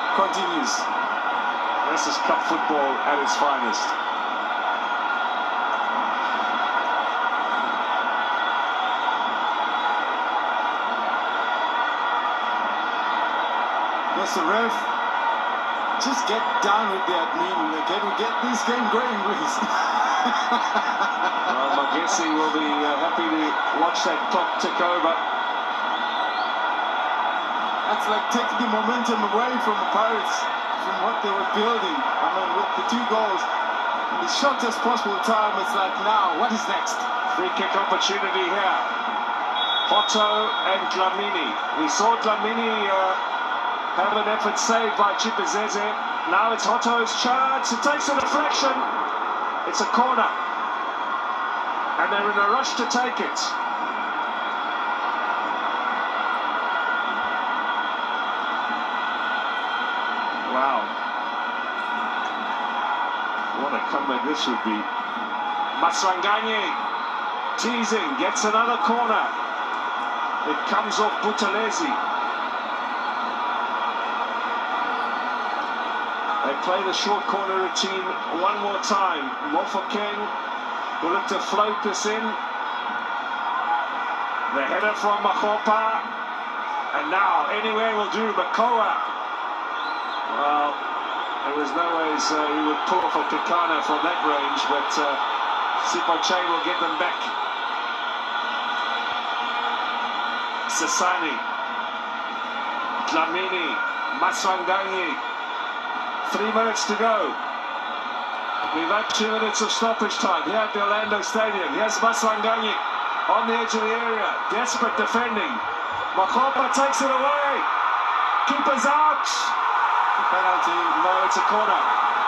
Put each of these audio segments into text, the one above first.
Continues. This is cup football at its finest. Yes, the ref. Just get down with that meaning. Can we get this game going, please? Well, Magesi will be happy to watch that clock tick over. That's like taking the momentum away from the Pirates, from what they were building. I mean, with the 2 goals in the shortest possible time, it's like, now, what is next? Free kick opportunity here. Hotto and Dlamini. We saw Dlamini have an effort saved by Chipezeze. Now it's Hotto's chance. It takes a deflection. It's a corner. And they're in a rush to take it. Wow. What a comeback this would be. Maswanganyi teasing, gets another corner. It comes off Buthelezi. They play the short corner routine one more time. Mofokeng will look to float this in. The header from Makopa. And now anywhere will do. Makoa. Well, there was no ways he would pull off a Kekana from that range, but Sipochain will get them back. Sasani. Dlamini. Maswanganyi. 3 minutes to go. We've had 2 minutes of stoppage time here at the Orlando Stadium. Here's Maswanganyi on the edge of the area. Desperate defending. Makopa takes it away. Keeper's out. Penalty. No, it's a corner.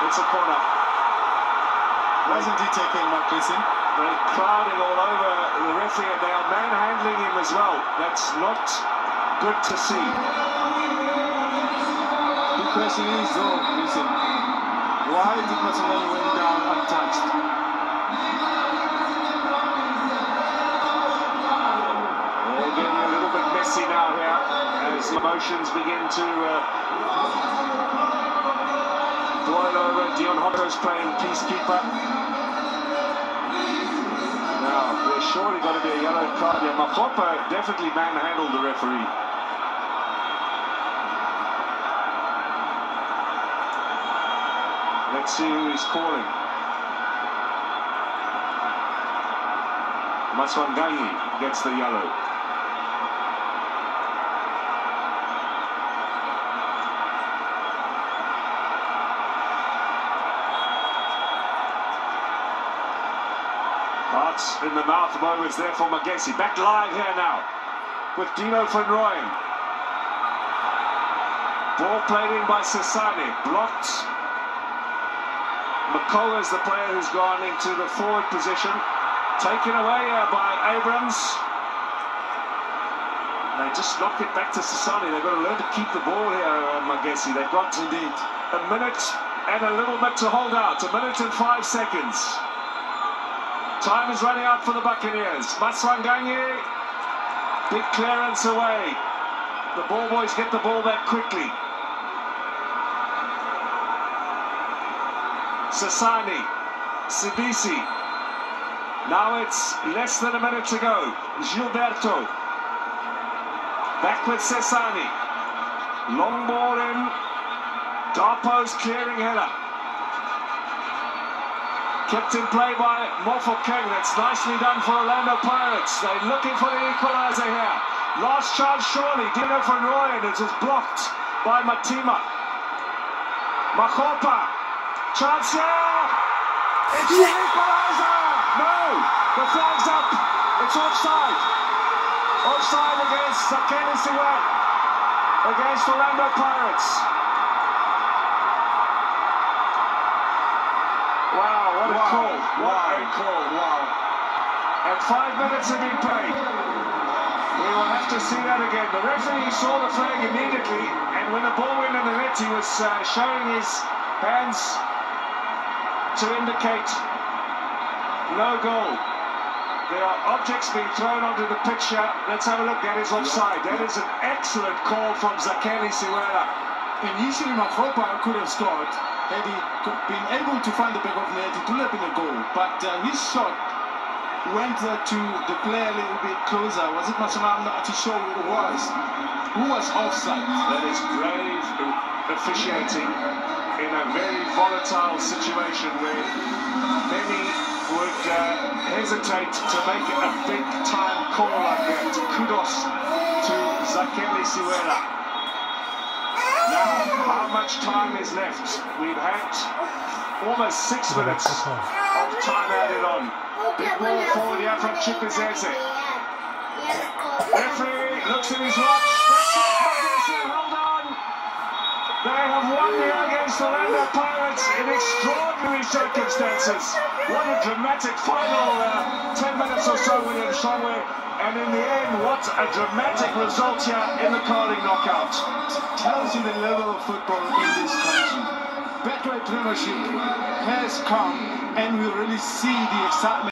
It's a corner. Wasn't he taking Marquesin? They're crowding all over the referee and they are manhandling him as well. That's not good to see. The question is, though, listen, why did Maswanganyi went down untouched? They're getting a little bit messy now here as emotions begin to boil over. Dion Hotto's playing peacekeeper. Now, there's surely got to be a yellow card here. Makopa definitely manhandled the referee. Let's see who he's calling. Maswanganyi gets the yellow. Hearts in the mouth moments there for Magesi. Back line here now with Dino van Rooyen. Ball played in by Sasani. Blocked. Makoa is the player who's gone into the forward position. Taken away by Abrams. They just knock it back to Sasani. They've got to learn to keep the ball here, Magesi. They've got indeed a minute and a little bit to hold out. 1 minute and 5 seconds. Time is running out for the Buccaneers. Maswanganyi, big clearance away. The ball boys get the ball back quickly. Sasani, Sibisi. Now it's less than a minute to go. Gilberto. Back with Sasani. Long ball in. Darpo's clearing header. Kept in play by Mofokeng. That's nicely done for Orlando Pirates. They're looking for the equalizer here. Last chance surely. Dino van Rooyen. It is blocked by Matima. Makopa. Chance here! It's the equalizer! No! The flag's up! It's offside! Offside against Zakeni Siwe against Orlando Pirates. Wow, what a call! What a call! Wow! And 5 minutes have been played. We will have to see that again. The referee saw the flag immediately, and when the ball went in the net, he was showing his hands to indicate no goal. There are objects being thrown onto the pitch here. Let's have a look. That is offside. That is an excellent call from Zakeni Siwe. And usually Makropa could have scored had he been able to find the back of net. It would have been a goal. But his shot went to the player a little bit closer. Was it Masama? I'm not too sure who it was. Who was offside? That is brave officiating in a very volatile situation where many would hesitate to make a big-time call like that. Kudos to Zakeli Siwela. Now, how much time is left? We've had almost 6 minutes of time added on. Big ball forward here from Chipizeze. Referee looks at his watch. That's it. Hold on. They have won here against the Orlando Pirates in extraordinary circumstances. What a dramatic final 10 minutes or so with Shongwe. And in the end, what a dramatic result here in the curling knockout. Tells you the level of football in this country. Betway Premiership has come, and we really see the excitement.